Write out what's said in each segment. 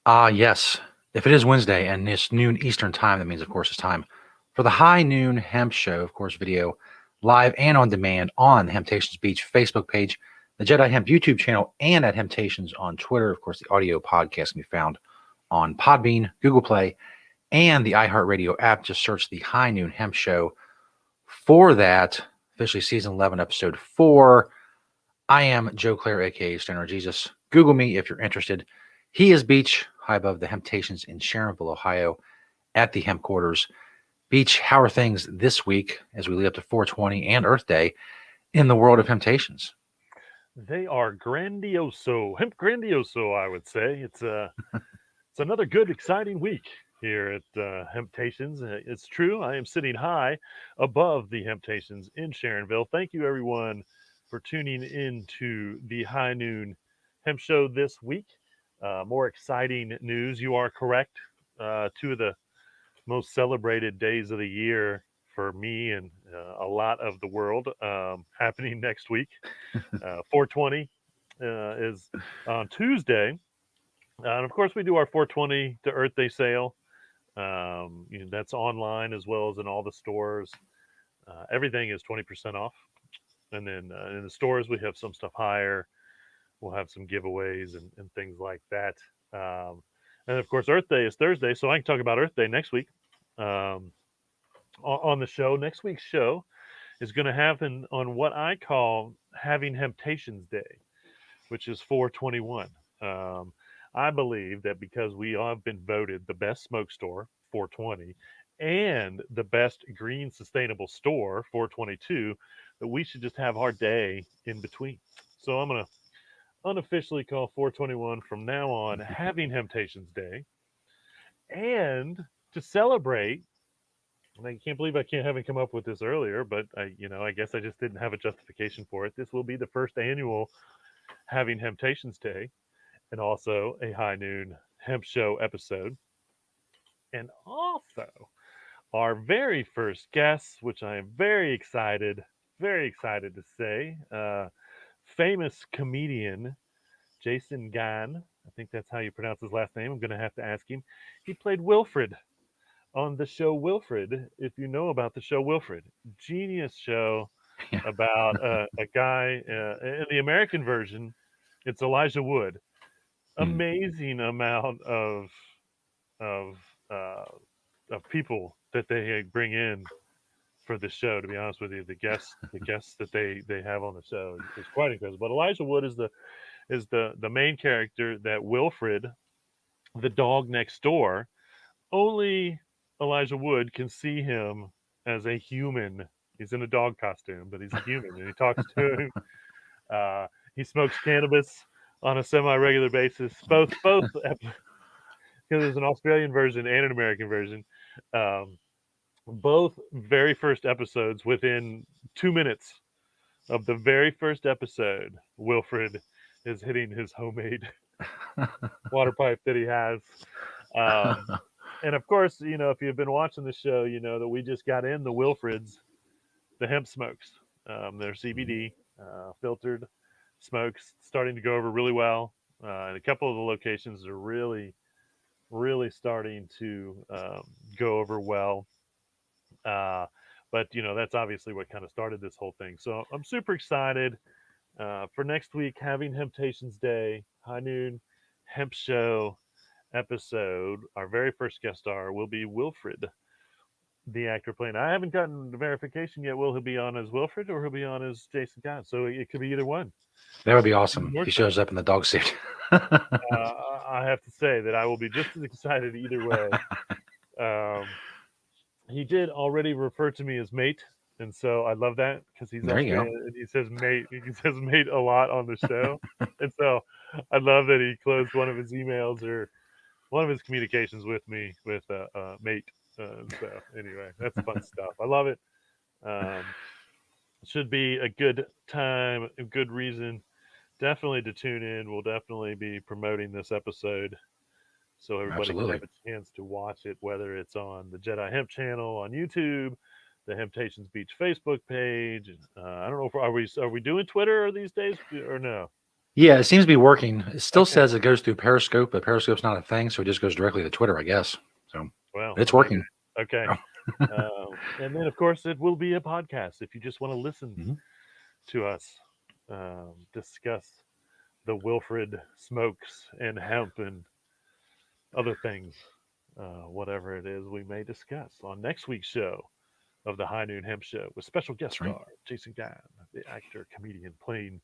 Yes. If it is Wednesday and it's noon Eastern time, that means, of course, it's time for the High Noon Hemp Show, of course, video live and on demand on the Temptations Beach Facebook page, the Jedi Hemp YouTube channel, and at Temptations on Twitter. Of course, the audio podcast can be found on Podbean, Google Play, and the iHeartRadio app. Just search the High Noon Hemp Show for that. Officially season 11, episode 4. I am Joe Clare, aka Stoner Jesus. Google me if you're interested. He is Beach, high above the Temptations in Sharonville, Ohio, at the Hemp Quarters. Beach, how are things this week as we lead up to 420 and Earth Day in the world of Temptations? They are grandioso, hemp grandioso, I would say. It's another good, exciting week here at Hemptations. It's true, I am sitting high above the Hemptations in Sharonville. Thank you, everyone, for tuning in to the High Noon Hemp Show this week. More exciting news. You are correct. Two of the most celebrated days of the year for me and a lot of the world happening next week. 420 is on Tuesday. And of course, we do our 420 to Earth Day sale. That's online as well as in all the stores. Everything is 20% off. And then in the stores, we have some stuff higher. We'll have some giveaways and things like that. Um, and of course, Earth Day is Thursday. So I can talk about Earth Day next week on the show. Next week's show is going to happen on what I call Having Temptations Day, which is 421. Um, I believe that because we have been voted the best smoke store, 420, and the best green sustainable store, 422, that we should just have our day in between. So I'm going to unofficially call 421 from now on Having Temptations Day. And to celebrate, and I can't believe haven't come up with this earlier, but I guess I just didn't have a justification for it. This will be the first annual Having Temptations Day, and also a High Noon Hemp Show episode. And also our very first guest, which I am very excited to say, famous comedian Jason Gann. I think that's how you pronounce his last name. I'm going to have to ask him. He played Wilfred on the show Wilfred. If you know about the show Wilfred, genius show Yeah. about a guy in the American version. It's Elijah Wood. Hmm. Amazing amount of uh, of people that they bring in for the show. To be honest with you, the guests that they have on the show is quite incredible. But Elijah Wood is the main character that Wilfred, the dog next door, only Elijah Wood can see him as a human. He's in a dog costume, but he's a human, and he talks to him. He smokes cannabis on a semi-regular basis. Both because there's an Australian version and an American version. Um, both very first episodes, within 2 minutes of the very first episode, Wilfred is hitting his homemade water pipe that he has. Um, and of course, if you've been watching the show, you know that we just got in the Wilfreds, the hemp smokes. They're CBD filtered smokes, starting to go over really well. And a couple of the locations are really starting to go over well. Uh, but that's obviously what kind of started this whole thing. So I'm super excited for next week, having Temptations Day, High Noon Hemp Show episode. Our very first guest star will be Wilfred, the actor playing. I haven't gotten the verification yet. Will he be on as Wilfred or he'll be on as Jason Todd? So it could be either one. That would be Even awesome if more he excited. shows up in the dog suit. I have to say that I will be just as excited either way. Um, he did already refer to me as mate, and so I love that because he's There you go. Australian and he says mate. He says mate a lot on the show, and so I love that he closed one of his emails or one of his communications with me with mate. So anyway, that's fun stuff. I love it. Um, should be a good time, a good reason, definitely to tune in. We'll definitely be promoting this episode so everybody can Absolutely. have a chance to watch it, whether it's on the Jedi Hemp channel on YouTube, the Temptations Beach Facebook page. I don't know if are we doing Twitter these days or no? Yeah, it seems to be working. It still Okay. says it goes through Periscope, but Periscope's not a thing, so it just goes directly to Twitter, I guess. So Well, it's well, maybe. working. Okay. Oh. And then, of course, it will be a podcast if you just want to listen Mhm. to us discuss the Wilfred smokes and hemp and other things, whatever it is we may discuss on next week's show of the High Noon Hemp Show with special guest That's right. star Jason Gann, the actor comedian playing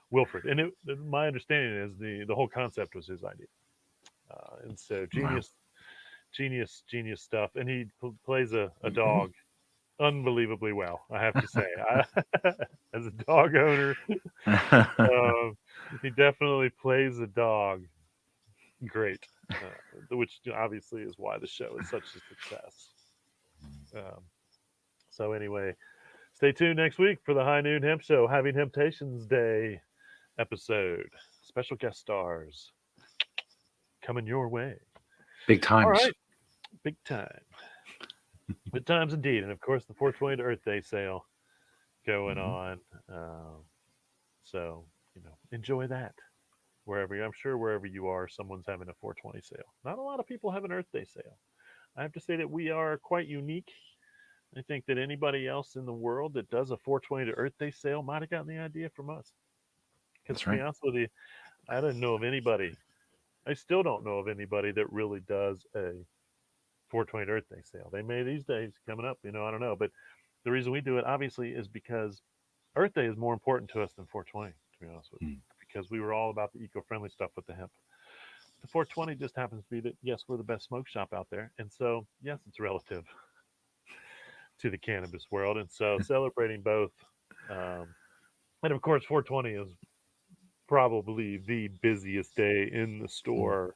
Wilfred. And my understanding is the whole concept was his idea, and so Wow. genius stuff. And he plays a dog unbelievably well, I have to say. As a dog owner, uh, he definitely plays a dog great, which obviously is why the show is such a success. Um, so anyway, stay tuned next week for the High Noon Hemp Show, Having Temptations Day episode. Special guest stars coming your way. Big All times. right, big time. Good times indeed. And of course, the 420 to Earth Day sale going Mhm. on. So, enjoy that I'm sure wherever you are, someone's having a 420 sale. Not a lot of people have an Earth Day sale. I have to say that we are quite unique. I think that anybody else in the world that does a 420 to Earth Day sale might have gotten the idea from us. Because That's to be right. honest with you, I didn't know of anybody. I still don't know of anybody that really does a 420 Earth Day sale. They may these days coming up, I don't know. But the reason we do it obviously is because Earth Day is more important to us than 420. To be honest with you, Mm. because we were all about the eco-friendly stuff with the hemp. The 420 just happens to be that yes, we're the best smoke shop out there, and so yes, it's relative to the cannabis world, and so celebrating both. Um, and of course, 420 is probably the busiest day in the Mm. store,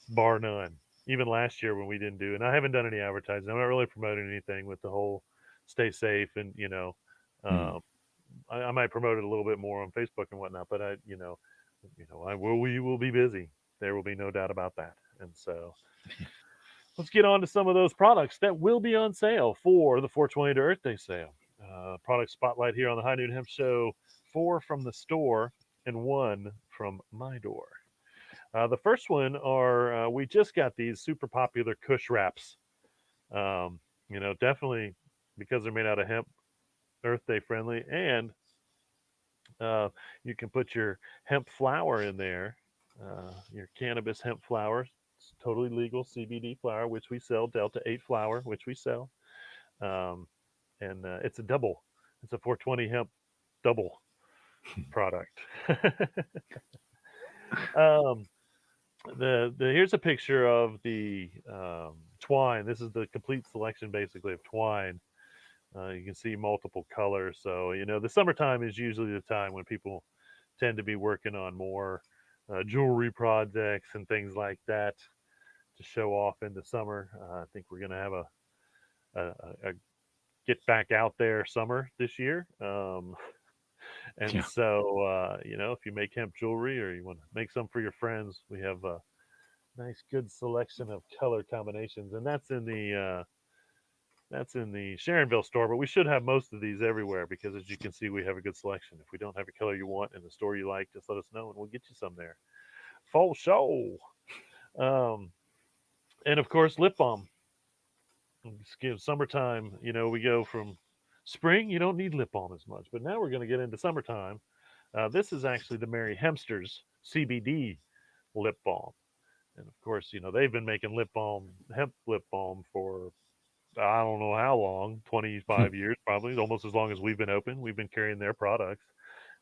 bar none. Even last year when we didn't do, and I haven't done any advertising. I'm not really promoting anything with the whole stay safe and Mm. um, I might promote it a little bit more on Facebook and whatnot. But we will be busy. There will be no doubt about that. And so let's get on to some of those products that will be on sale for the 420 to Earth Day sale. Product spotlight here on the High Noon Hemp Show: 4 from the store and 1 from my door. The first one are we just got these super popular Kush wraps. Definitely because they're made out of hemp, Earth Day friendly, and uh, you can put your hemp flower in there, your cannabis hemp flower. It's totally legal CBD flower, which we sell. Delta 8 flower, which we sell. Um, and it's a double. It's a 420 hemp double product. um, the here's a picture of the twine. This is the complete selection, basically, of twine. You can see multiple colors. So the summertime is usually the time when people tend to be working on more jewelry projects and things like that to show off in the summer. I think we're going to have a get back out there summer this year. And Yeah. so, if you make hemp jewelry or you want to make some for your friends, we have a nice, good selection of color combinations, and that's in the Sharonville store. But we should have most of these everywhere because, as you can see, we have a good selection. If we don't have a color you want in the store you like, just let us know and we'll get you some there. Full show. Um, and of course, lip balm. Summertime, we go from spring, you don't need lip balm as much. But now we're going to get into summertime. This is actually the Merry Hempsters CBD lip balm. And of course, they've been making hemp lip balm for I don't know how long, 25 years probably, almost as long as we've been open. We've been carrying their products.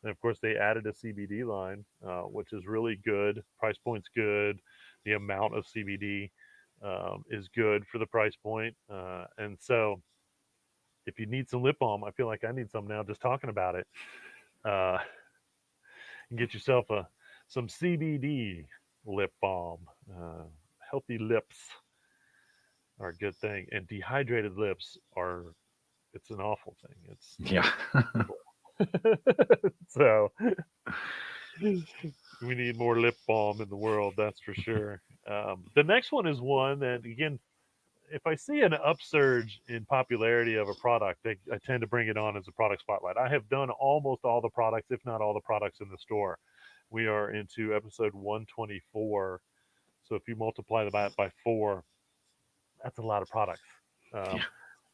And of course, they added a CBD line, which is really good. Price point's good. The amount of CBD is good for the price point. And so, if you need some lip balm, I feel like I need some now just talking about it. Uh, get yourself some CBD lip balm. Healthy lips are a good thing, and dehydrated lips are it's an awful thing. It's Yeah. evil. So we need more lip balm in the world, that's for sure. The next one is one that again if I see an upsurge in popularity of a product, I tend to bring it on as a product spotlight. I have done almost all the products, if not all the products in the store. We are into episode 124. So if you multiply that by four, that's a lot of products. Yeah. Um,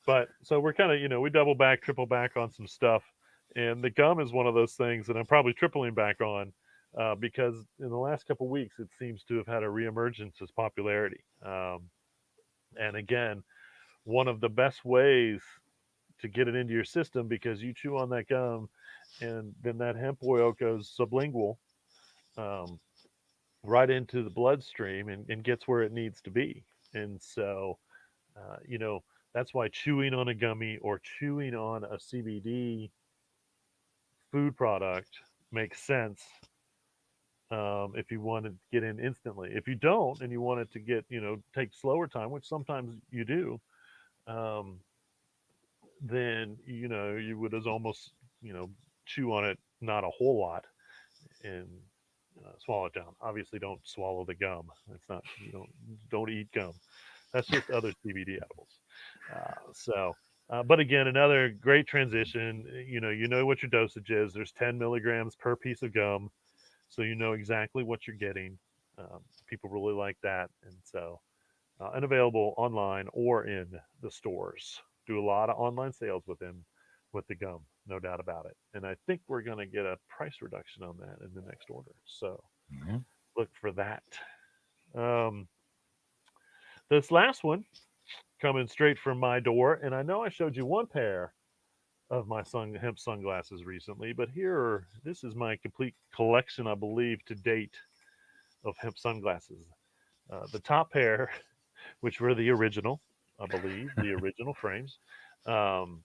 but so we're kind of, we double back, triple back on some stuff. And the gum is one of those things that I'm probably tripling back on because in the last couple of weeks, it seems to have had a reemergence as popularity. And again, one of the best ways to get it into your system because you chew on that gum and then that hemp oil goes sublingual um, right into the bloodstream and gets where it needs to be. And so, uh, you know, that's why chewing on a gummy or chewing on a CBD food product makes sense if you want to get in instantly. If you don't and you want it to get, take slower time, which sometimes you do, um, then you would as almost chew on it not a whole lot and swallow it down. Obviously, don't swallow the gum. It's not you don't eat gum. That's just other CBD edibles. But again, another great transition. You know what your dosage is. There's 10 milligrams per piece of gum, so you know exactly what you're getting. People really like that, and available online or in the stores. Do a lot of online sales with the gum, no doubt about it. And I think we're going to get a price reduction on that in the next order. So Mhm. look for that. Um, this last one coming straight from my door, and I know I showed you one pair of my hemp sunglasses recently, but this is my complete collection, I believe, to date of hemp sunglasses. The top pair, which were the original, I believe, the original frames, um,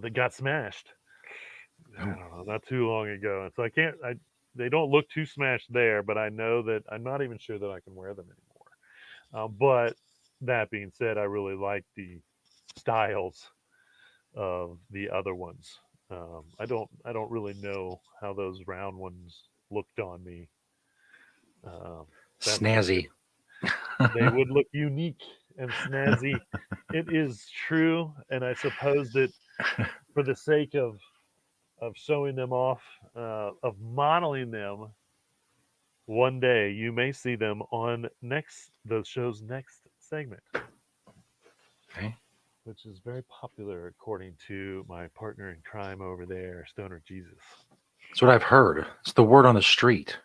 that got smashed. I Oh, don't know, not too long ago, and so I can't. They don't look too smashed there, but I know that I'm not even sure that I can wear them anymore. But that being said, I really like the styles of the other ones. I don't really know how those round ones looked on me. Um, that's for sure. snazzy. They would look unique and snazzy. It is true, and I suppose that for the sake of showing them off, of modeling them, one day you may see them on next the show's next segment, Okay. which is very popular according to my partner in crime over there, Stoner Jesus. That's what I've heard. It's the word on the street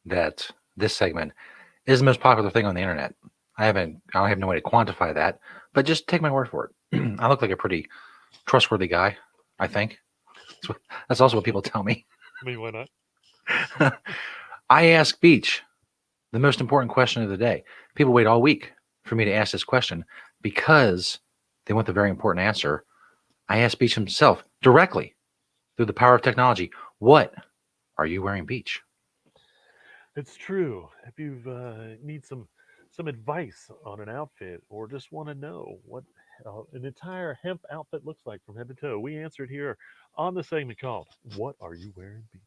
that this segment is the most popular thing on the internet. I have no way to quantify that, but just take my word for it. I look like a pretty trustworthy guy, I think. That's also what people tell me. I mean, why not? I ask Beach the most important question of the day. People wait all week for me to ask this question because they want the very important answer. I ask Beach himself directly through the power of technology. What are you wearing, Beach? It's true. If you need some advice on an outfit or just want to know what an entire hemp outfit looks like from head to toe, we answer it here on the segment called "What Are You Wearing, Beach?"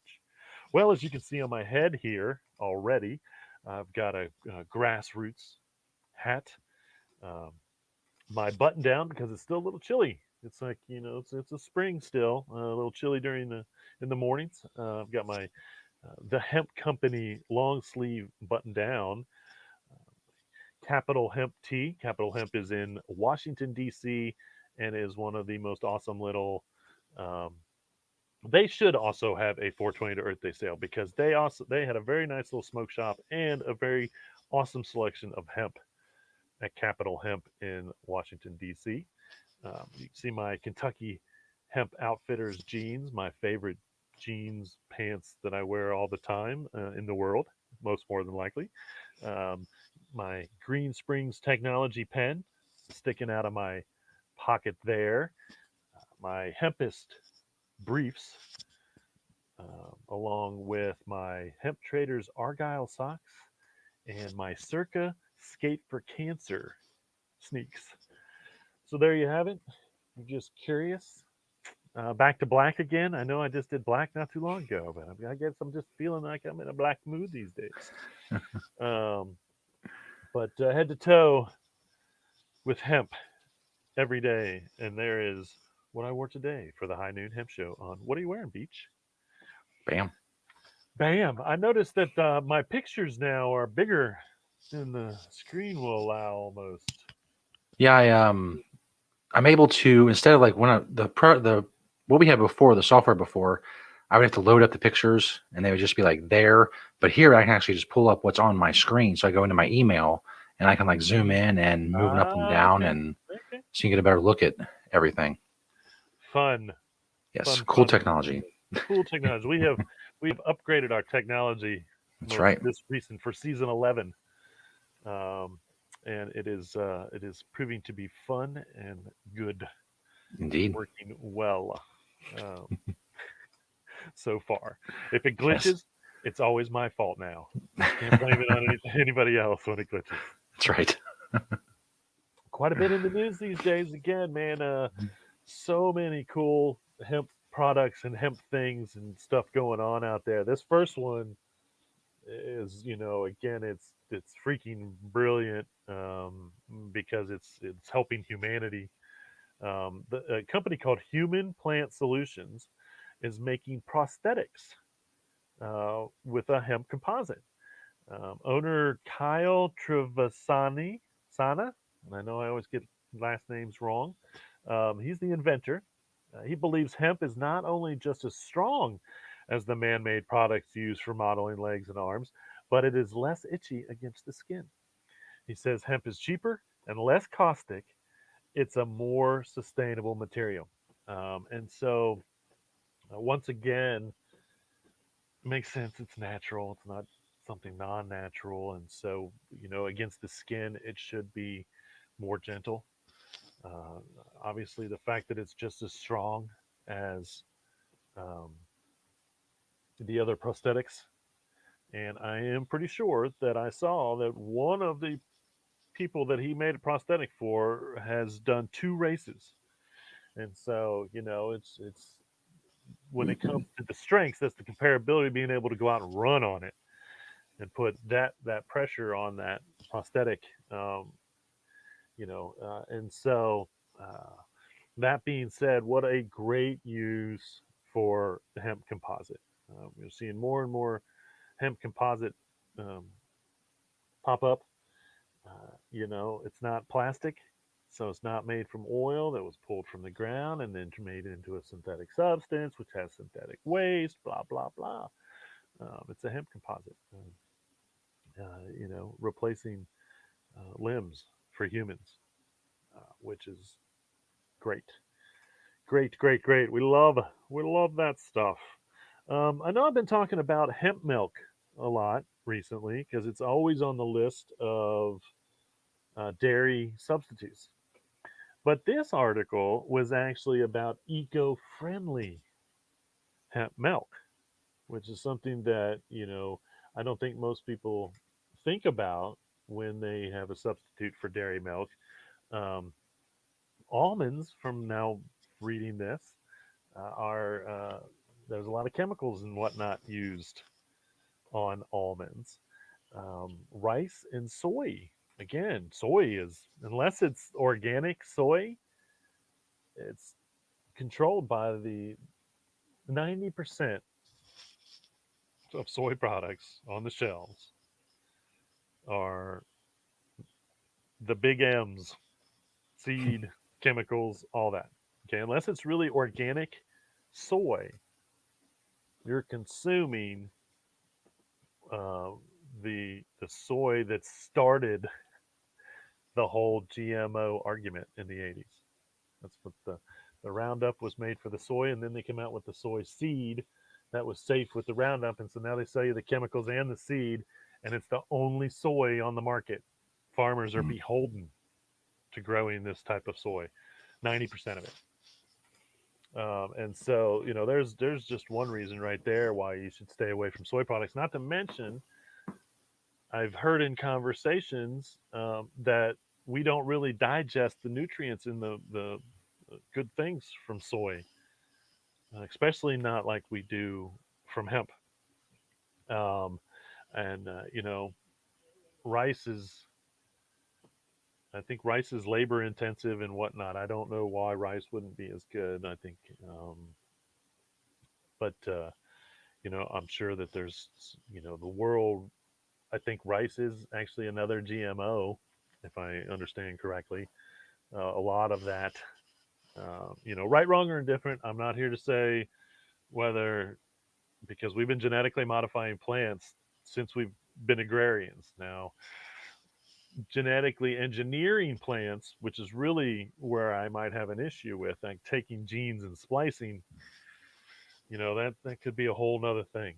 Well, as you can see on my head here already, I've got a grassroots hat. Um, my button down because it's still a little chilly. It's like it's a spring still, a little chilly during the in the mornings. I've got my the Hemp Company long sleeve button down. Capital Hemp tee. Capital Hemp is in Washington D.C. and is one of the most awesome little. Um, they should also have a 420 to Earth Day sale because they had a very nice little smoke shop and a very awesome selection of hemp at Capital Hemp in Washington D.C. You can see my Kentucky Hemp Outfitters jeans, my favorite jeans pants that I wear all the time in the world, most more than likely. Um, my Green Springs Technology pen sticking out of my pocket there. My Hempist briefs, along with my Hemp Traders Argyle socks and my Circa Skate for Cancer sneaks. So there you have it. I'm just curious. Back to black again. I know I just did black not too long ago, but I guess I'm just feeling like I'm in a black mood these days. Um, but head to toe, with hemp every day. And there is what I wore today for the High Noon Hemp Show on What Are You Wearing, Beach? Bam. Bam! I noticed that my pictures now are bigger than the screen will allow almost. Yeah, I'm able to, instead of like when the what we had before, the software before, I would have to load up the pictures and they would just be like there. But here I can actually just pull up what's on my screen. So I go into my email and I can like zoom in and move it up and down, Okay. and Okay. so you can get a better look at everything. Fun, Yes, fun, cool fun. technology. Cool technology. We have upgraded our technology That's most right. this recent for season 11, um, and it is proving to be fun and good, Indeed. working well um, so far. If it Yes, glitches, it's always my fault now. Can't blame it on anybody else when it glitches. that's right. Quite a bit in the news these days. Again, man, so many cool hemp products and hemp things and stuff going on out there. This first one is, again, it's freaking brilliant, because it's helping humanity. The a company called Human Plant Solutions is making prosthetics with a hemp composite. Owner Kyle Sana, and I know I always get last names wrong. He's the inventor. He believes hemp is not only just as strong as the man made products used for modeling legs and arms, but it is less itchy against the skin. He says hemp is cheaper and less caustic. It's a more sustainable material. And so, once again, it makes sense. It's natural, it's not something non natural. And so, against the skin, it should be more gentle. Uh, Obviously, the fact that it's just as strong as um, the other prosthetics. And I am pretty sure that I saw that one of the people that he made a prosthetic for has done 2 races. And so, it's when it comes to the strengths, that's the comparability, being able to go out and run on it and put that pressure on that prosthetic. Um, and so, uh, that being said, what a great use for the hemp composite. We're seeing more and more hemp composite um, pop up. It's not plastic, so it's not made from oil that was pulled from the ground and then made into a synthetic substance, which has synthetic waste. Blah blah blah. It's a hemp composite. Replacing limbs for humans, which is great, great, great, great. We love that stuff. I know I've been talking about hemp milk a lot recently because it's always on the list of dairy substitutes. But this article was actually about eco-friendly hemp milk, which is something that I don't think most people think about when they have a substitute for dairy milk. Um, Almonds, from now reading this, are there's a lot of chemicals and whatnot used on almonds. Rice and soy. Again, soy is, unless it's organic soy, it's controlled by the 90% of soy products on the shelves are the big M's, seed, chemicals, all that. Okay, unless it's really organic soy, you're consuming uh, the soy that started the whole GMO argument in the 80s. That's what the Roundup was made for the soy, and then they came out with the soy seed that was safe with the Roundup, and so now they sell you the chemicals and the seed, and it's the only soy on the market. Farmers are Mm. beholden to growing this type of soy, 90% of it. And so, there's just one reason right there why you should stay away from soy products. Not to mention, I've heard in conversations that we don't really digest the nutrients in the good things from soy, especially not like we do from hemp. Um, and rice is I think rice is labor intensive and whatnot. I don't know why rice wouldn't be as good. I think, but I'm sure that there's, the world. I think rice is actually another GMO, if I understand correctly. A lot of that, right, wrong, or indifferent. I'm not here to say whether, because we've been genetically modifying plants since we've been agrarians. Now, genetically engineering plants, which is really where I might have an issue with, like taking genes and splicing, that could be a whole nother thing.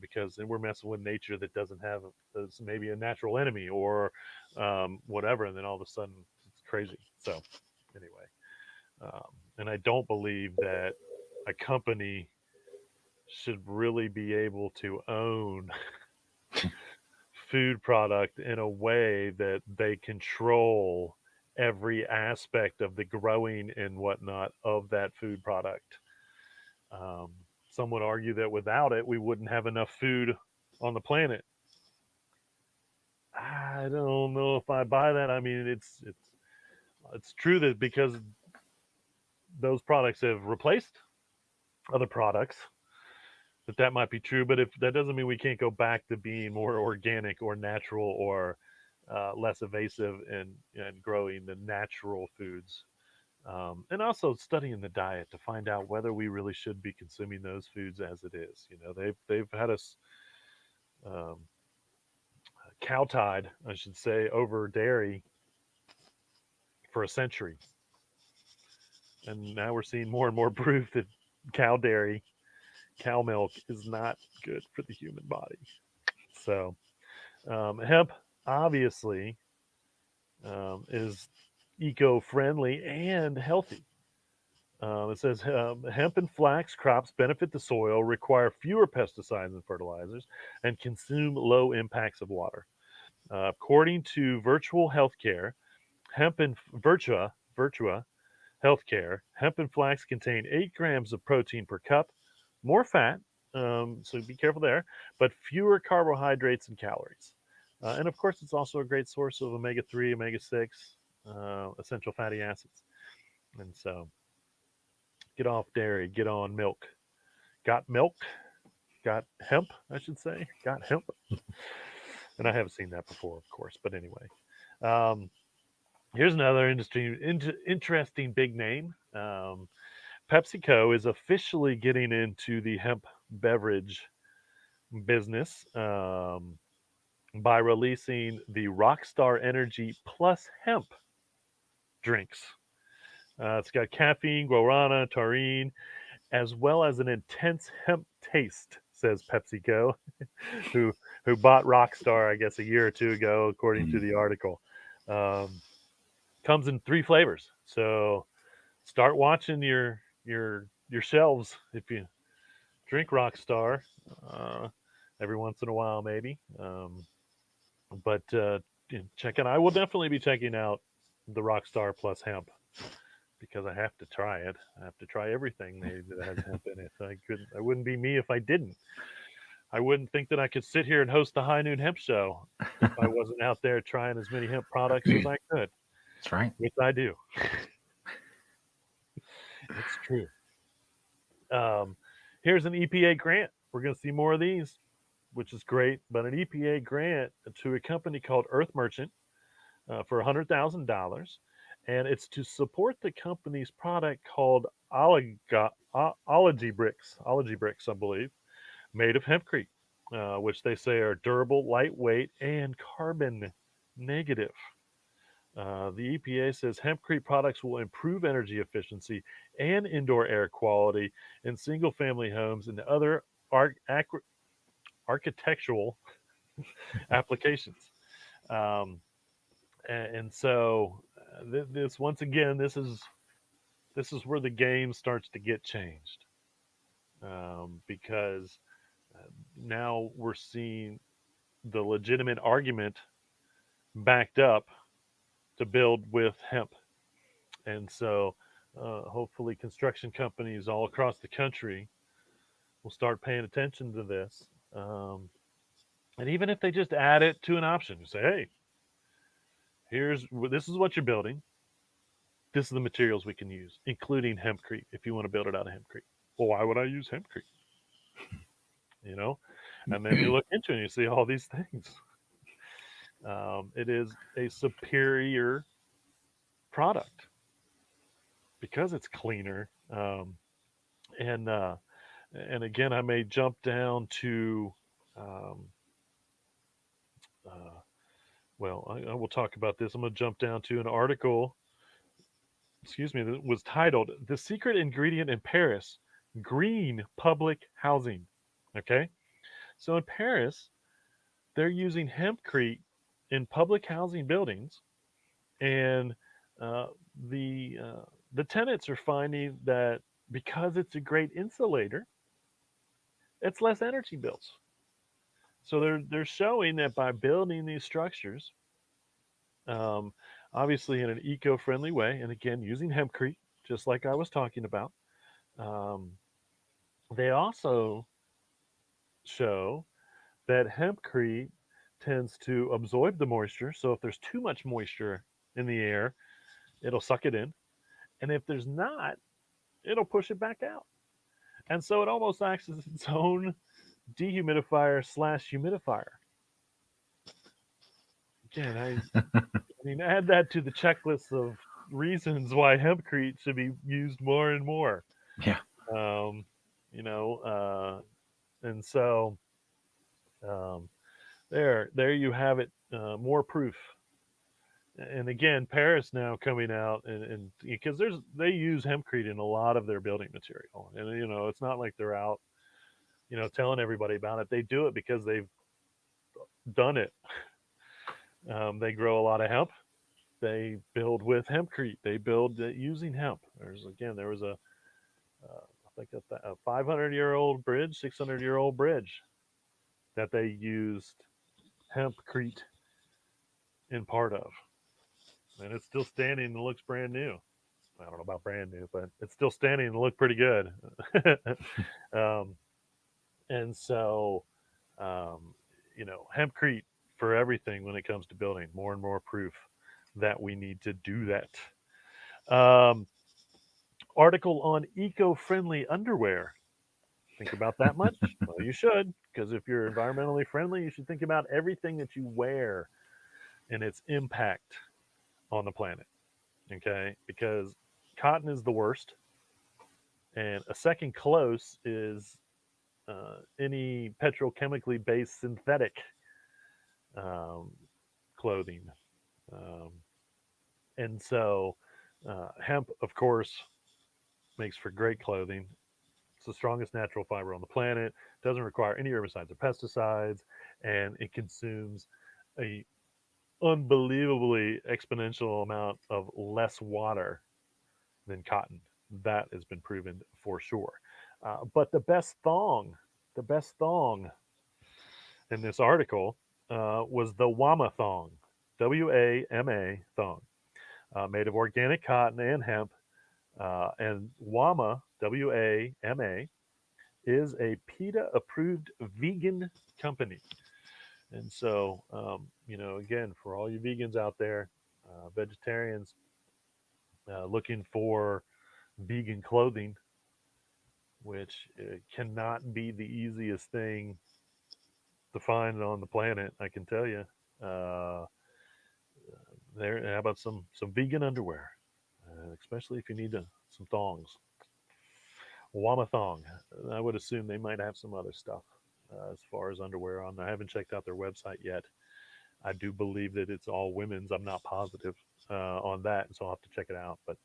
Because then we're messing with nature that doesn't have maybe a natural enemy or whatever, and then all of a sudden it's crazy. So anyway, and I don't believe that a company should really be able to own food product in a way that they control every aspect of the growing and whatnot of that food product. Um, some would argue that without it, we wouldn't have enough food on the planet. I don't know if I buy that. I mean, it's true that because those products have replaced other products, that might be true. But if that doesn't mean we can't go back to being more organic or natural or less evasive and growing the natural foods, and also studying the diet to find out whether we really should be consuming those foods as it is. They've had us um, cowtied, I should say, over dairy for a century, and now we're seeing more and more proof that cow dairy, cow milk, is not good for the human body. So hemp obviously is eco-friendly and healthy. It says hemp and flax crops benefit the soil, require fewer pesticides and fertilizers, and consume low impacts of water. According to Virtual Healthcare, hemp and Virtua Healthcare, hemp and flax contain 8 grams of protein per cup, more fat, so be careful there, but fewer carbohydrates and calories. And of course, it's also a great source of omega 3, omega 6, essential fatty acids. And so get off dairy, get on milk. Got milk? Got hemp, I should say. Got hemp. And I haven't seen that before, of course. But anyway, um, here's another interesting big name. PepsiCo is officially getting into the hemp beverage business by releasing the Rockstar Energy Plus Hemp drinks. It's got caffeine, guarana, taurine, as well as an intense hemp taste, says PepsiCo, who who bought Rockstar, I guess, a year or two ago, according to the article. Um, Comes in 3 flavors, so start watching your shelves if you drink Rockstar uh, every once in a while, maybe. But I will definitely be checking out the Rockstar Plus Hemp because I have to try it. I have to try everything that has hemp in it. I wouldn't be me if I didn't. I wouldn't think that I could sit here and host the High Noon Hemp Show if I wasn't out there trying as many hemp products as I could, That's right. which I do. It's true. Um, Here's an EPA grant. We're going to see more of these, which is great. But an EPA grant to a company called Earth Merchant for $100,000, and it's to support the company's product called Ology Bricks, I believe, made of hempcrete, which they say are durable, lightweight, and carbon negative. The EPA says hempcrete products will improve energy efficiency and indoor air quality in single family homes and other architectural applications. Um, and so this once again, this is where the game starts to get changed, because now we're seeing the legitimate argument backed up to build with hemp. And so hopefully construction companies all across the country will start paying attention to this. And even if they just add it to an option, say, hey, This is what you're building. This is the materials we can use, including hempcrete if you want to build it out of hempcrete. Well, why would I use hempcrete? You know, and then you look into it and you see all these things. It is a superior product because it's cleaner. And and again, I may jump down to, um, uh, well, I will talk about this. I'm going to jump down to an article, excuse me, that was titled "The Secret Ingredient in Paris: Green Public Housing." Okay, so in Paris, they're using hempcrete in public housing buildings, and uh, the uh, the tenants are finding that because it's a great insulator, it's less energy bills. So they're showing that by building these structures, um, obviously in an eco-friendly way, and again using hempcrete, just like I was talking about, um, they also show that hempcrete tends to absorb the moisture. So if there's too much moisture in the air, it'll suck it in, and if there's not, it'll push it back out. And so it almost acts as its own dehumidifier slash humidifier. Again, I mean, add that to the checklist of reasons why hempcrete should be used more and more. Yeah. Um, you know, and so um, there you have it. More proof. And again, Paris now coming out and because they use hempcrete in a lot of their building material, and it's not like they're out telling everybody about it. They do it because they've done it. They grow a lot of hemp. They build with hempcrete. They build using hemp. There was I think a 500-year-old bridge, 600-year-old bridge that they used hempcrete in part of, and it's still standing and looks brand new. I don't know about brand new, but it's still standing and look pretty good. um, and so, um, hempcrete for everything when it comes to building. More and more proof that we need to do that. Article on eco-friendly underwear. Think about that much? Well, you should, because if you're environmentally friendly, you should think about everything that you wear and its impact on the planet. Okay, because cotton is the worst, and a second close is any petrochemically based synthetic um, clothing. Um, and so, hemp, of course, makes for great clothing. It's the strongest natural fiber on the planet. Doesn't require any herbicides or pesticides, and it consumes a unbelievably exponential amount of less water than cotton. That has been proven for sure. But the best thong in this article was the Wama thong, WAMA thong, made of organic cotton and hemp. And Wama, WAMA, is a PETA approved vegan company. And so, again, for all you vegans out there, vegetarians looking for vegan clothing, which cannot be the easiest thing to find on the planet, I can tell you. Uh, how about some vegan underwear, especially if you need some thongs. Wama thong. I would assume they might have some other stuff as far as underwear on. I haven't checked out their website yet. I do believe that it's all women's. I'm not positive on that, so I'll have to check it out. But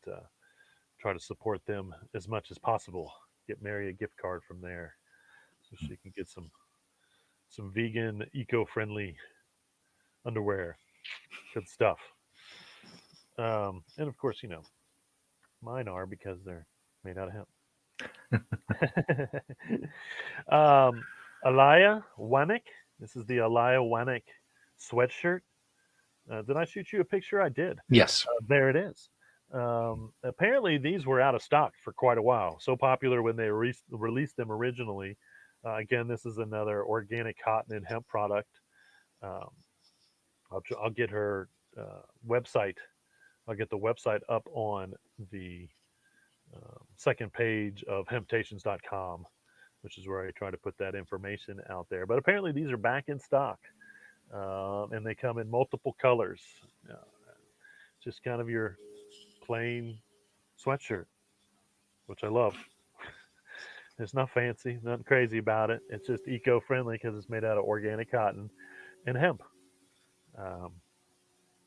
try to support them as much as possible. Get Mary a gift card from there, so she can get some vegan, eco-friendly underwear. Good stuff. And of course, mine are because they're made out of hemp. Alaya Wanek. This is the Alaya Wanek sweatshirt. Did I shoot you a picture? I did. Yes. There it is. Apparently, these were out of stock for quite a while. So popular when they released them originally. Again, this is another organic cotton and hemp product. Um, I'll get her website. I'll get the website up on the second page of hemptations.com, which is where I try to put that information out there. But apparently, these are back in stock, and they come in multiple colors. Uh, just kind of your plain sweatshirt, which I love. It's not fancy, nothing crazy about it. It's just eco-friendly because it's made out of organic cotton and hemp. Um,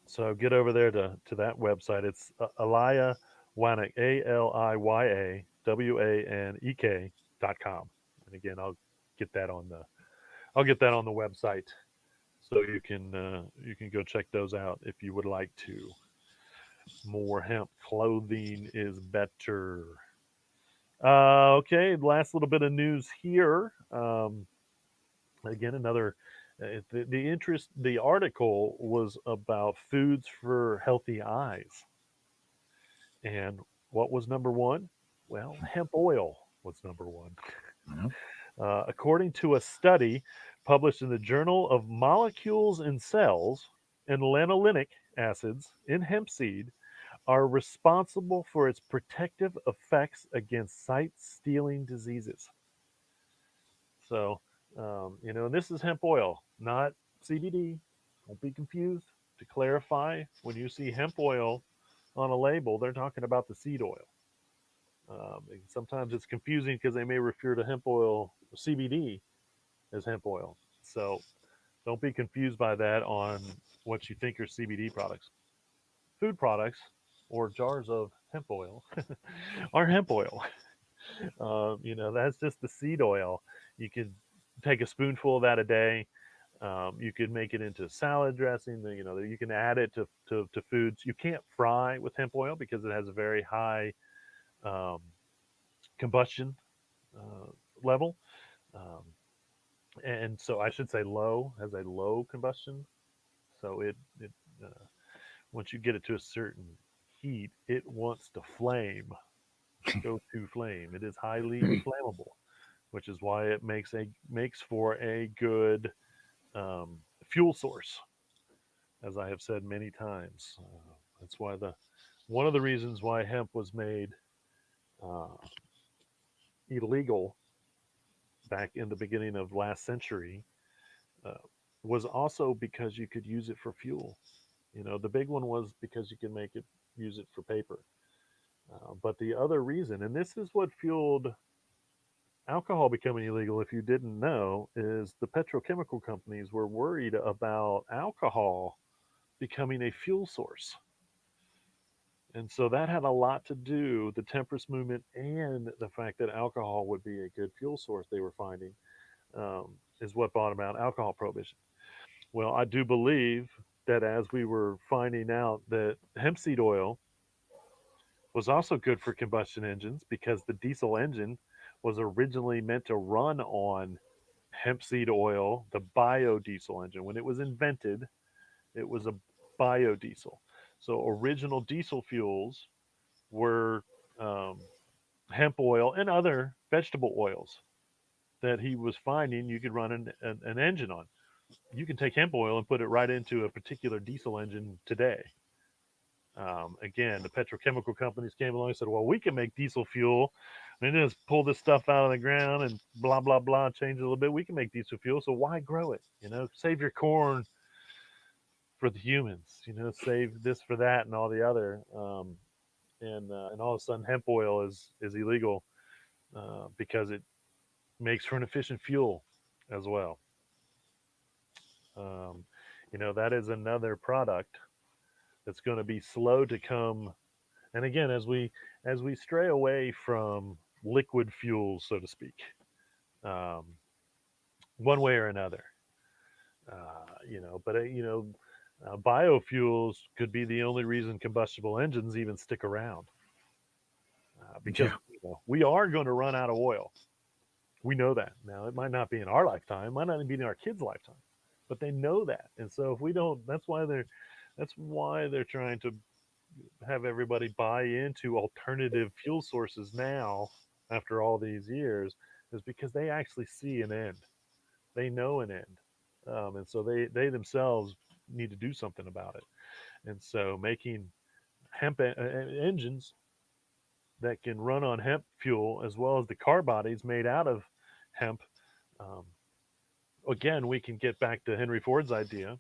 so get over there to that website. It's Aliyah Wanek, ALIYAWANEK.com. And again, get that on the I'll get that on the website so you can go check those out if you would like to. More hemp clothing is better. Okay, last little bit of news here. Again, another the interest. The article was about foods for healthy eyes, and what was number one? Well, hemp oil was number one. Mhm. According to a study published in the Journal of Molecules in Cells, and lanolinic acids in hemp seed are responsible for its protective effects against sight stealing diseases. So, and this is hemp oil, not CBD. Don't be confused. To clarify, when you see hemp oil on a label, they're talking about the seed oil. Sometimes it's confusing because they may refer to hemp oil, CBD, as hemp oil. So don't be confused by that on what you think are CBD products. Food products or jars of hemp oil are hemp oil. That's just the seed oil. You could take a spoonful of that a day. You could make it into salad dressing. You can add it to foods. You can't fry with hemp oil because it has a very high um, combustion uh, level. Um, and so I should say low, has a low combustion. So it once you get it to a certain heat, it wants to flame, go to flame. It is highly flammable, which is why it makes for a good fuel source, as I have said many times. That's why the one of the reasons why hemp was made uh, illegal back in the beginning of last century uh, was also because you could use it for fuel. The big one was because you can make it use it for paper. But the other reason, and this is what fueled alcohol becoming illegal, if you didn't know, is the petrochemical companies were worried about alcohol becoming a fuel source. And so that had a lot to do, the temperance movement and the fact that alcohol would be a good fuel source they were finding is what brought about alcohol prohibition. Well, I do believe that as we were finding out that hemp seed oil was also good for combustion engines because the diesel engine was originally meant to run on hemp seed oil, the biodiesel engine. When it was invented, it was a biodiesel. So original diesel fuels were um, hemp oil and other vegetable oils that he was finding you could run an engine on. You can take hemp oil and put it right into a particular diesel engine today. Again, the petrochemical companies came along and said, well, we can make diesel fuel. And just pull this stuff out of the ground and blah, blah, blah, change it a little bit. We can make diesel fuel. So why grow it? Save your corn for the humans, save this for that and all the other. And all of a sudden, hemp oil is illegal because it makes for an efficient fuel as well. Um, that is another product that's going to be slow to come. And again, as we stray away from liquid fuels, so to speak, um, one way or another, biofuels could be the only reason combustible engines even stick around because Yeah. we are going to run out of oil. We know that now. It might not be in our lifetime, it might not even be in our kids' lifetime, but they know that. And so if we don't, that's why they're trying to have everybody buy into alternative fuel sources now after all these years, is because they actually see an end. They know an end, and so they themselves need to do something about it. And so making hemp engines that can run on hemp fuel as well as the car bodies made out of hemp. Um, Again, we can get back to Henry Ford's idea,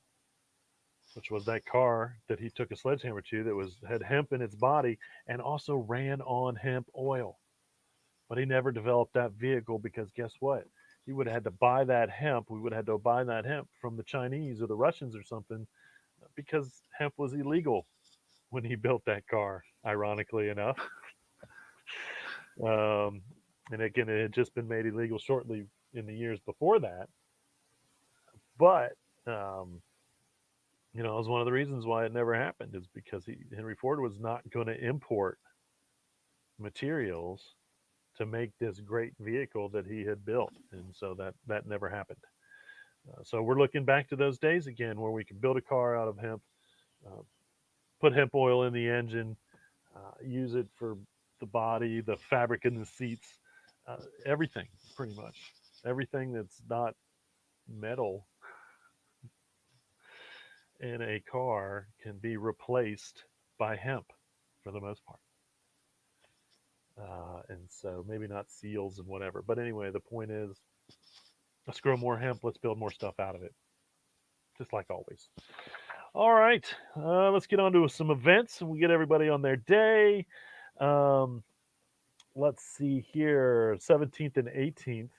which was that car that he took a sledgehammer to that was had hemp in its body and also ran on hemp oil. But he never developed that vehicle because guess what? He would have had to buy that hemp. We would have had to buy that hemp from the Chinese or the Russians or something because hemp was illegal when he built that car, ironically enough. Um, and again, it had just been made illegal shortly in the years before that. But um, it was one of the reasons why it never happened is because Henry Ford was not going to import materials to make this great vehicle that he had built, and so that never happened. So we're looking back to those days again, where we could build a car out of hemp, uh, put hemp oil in the engine, use it for the body, the fabric in the seats, everything pretty much, everything that's not metal in a car can be replaced by hemp for the most part. And so maybe not seals and whatever. But anyway, the point is let's grow more hemp. Let's build more stuff out of it, just like always. All right. Let's get on to some events and we get everybody on their day. Um, let's see here 17th and 18th.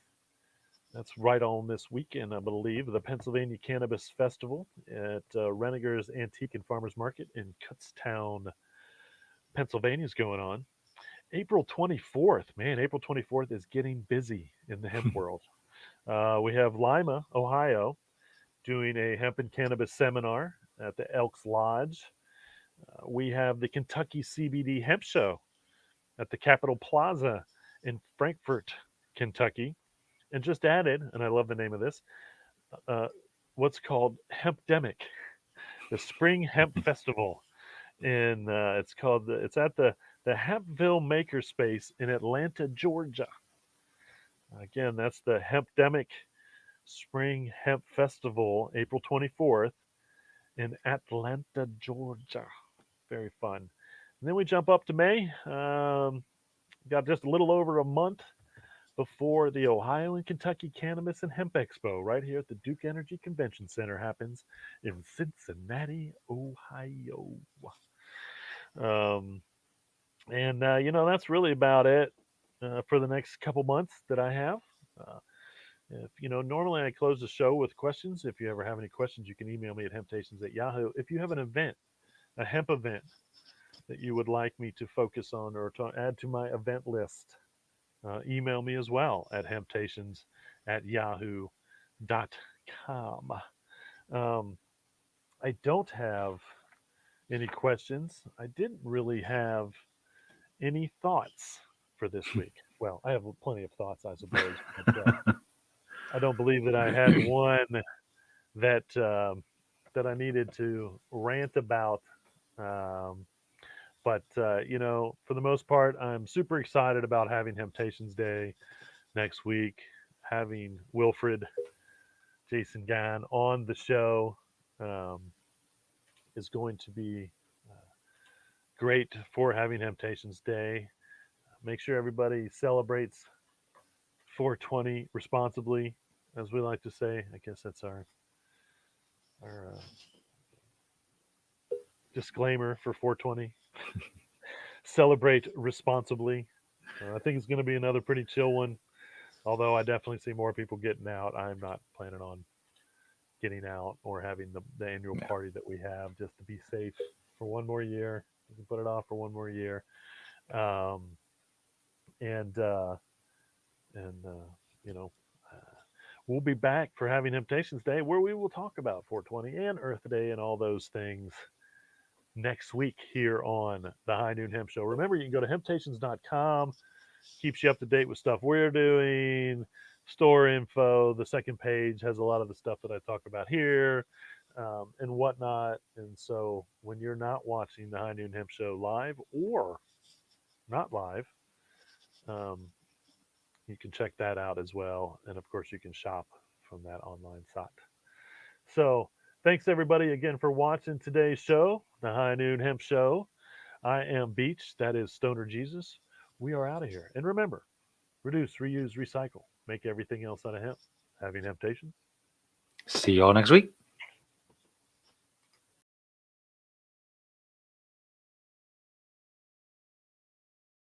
That's right on this weekend, I believe. The Pennsylvania Cannabis Festival at Reniger's Antique and Farmers Market in Kutztown, Pennsylvania is going on. April 24th, man, April 24th is getting busy in the hemp world. We have Lima, Ohio, doing a hemp and cannabis seminar at the Elks Lodge. We have the Kentucky CBD Hemp Show at the Capitol Plaza in Frankfort, Kentucky. And just added, and I love the name of this, uh, what's called Hempdemic, the Spring Hemp Festival. And it's at the Hempville Makerspace in Atlanta, Georgia. Again, that's the Hempdemic Spring Hemp Festival, April 24th in Atlanta, Georgia. Very fun. And then we jump up to May. Got just a little over a month before the Ohio and Kentucky Cannabis and Hemp Expo right here at the Duke Energy Convention Center happens in Cincinnati, Ohio. Um, and that's really about it for the next couple months that I have. Uh, if normally I close the show with questions. If you ever have any questions, you can email me at hemptations at Yahoo. If you have an event, a hemp event that you would like me to focus on or to add to my event list, email me as well at hemptations at yahoo.com. Um, I don't have any questions. I didn't really have any thoughts for this week. Well, I have plenty of thoughts, I suppose, but I don't believe that I had one that I needed to rant about. Um, but for the most part, I'm super excited about having Temptations Day next week, having Wilfred Jason Gann on the show um, is going to be uh, great for having Temptations Day. Make sure everybody celebrates 420 responsibly, as we like to say. I guess that's our disclaimer for 420. Celebrate responsibly. I think it's going to be another pretty chill one. Although I definitely see more people getting out. I'm not planning on getting out or having the annual Yeah. party that we have just to be safe for one more year. We can put it off for one more year. Um, and, uh, and, you know, uh, we'll be back for having Temptations Day where we will talk about 420 and Earth Day and all those things next week here on the High Noon Hemp Show. Remember, you can go to hemptations.com, keeps you up to date with stuff we're doing, store info. The second page has a lot of the stuff that I talk about here and whatnot. And so when you're not watching the High Noon Hemp Show live or not live, um, you can check that out as well. And of course, you can shop from that online site. So Thanks everybody again for watching today's show, the High Noon Hemp Show. I am Beach. That is Stoner Jesus. We are out of here. And remember, reduce, reuse, recycle. Make everything else out of hemp. Having temptations. See y'all next week.